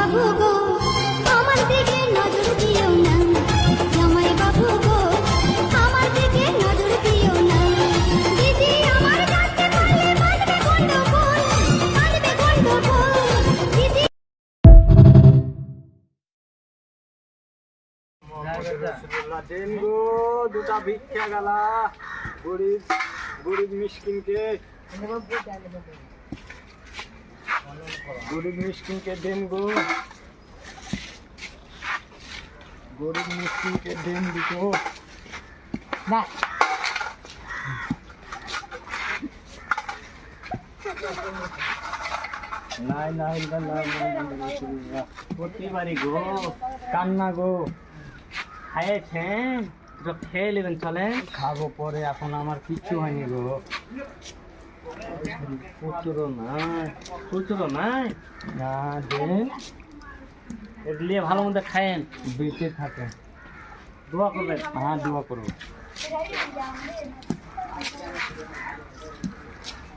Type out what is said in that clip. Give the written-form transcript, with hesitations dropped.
বাবু গো আমার দিকে নজর দিও না, জামাই বাবু গো আমার দিকে নজর দিও না। দিদি আমার জানতে পারলে বাঁধবে গন্ডগোল, বাঁধবে গন্ডগোল। দিদি দেন গো দুটা ভিক্ষা গালা গরিব গরিব মিসকিনকে, গরিব মিসকিনকে দেন গো, গরিব মিসকিনকে দেন দিতো না নাই নাই নাই প্রতিবারই গো কান্না গো। খাইয়েছেন তো খেয়ে নেবেন, চলেন। খাবো পরে, এখন আমার কিচ্ছু হয়নি গো। খুচরো নাই, খুচরো নাই, না দেন, এগুলি ভালো মন্দ খায়েন, বেঁচে থাকে। দোয়া করবেন। হ্যাঁ দোয়া করবো।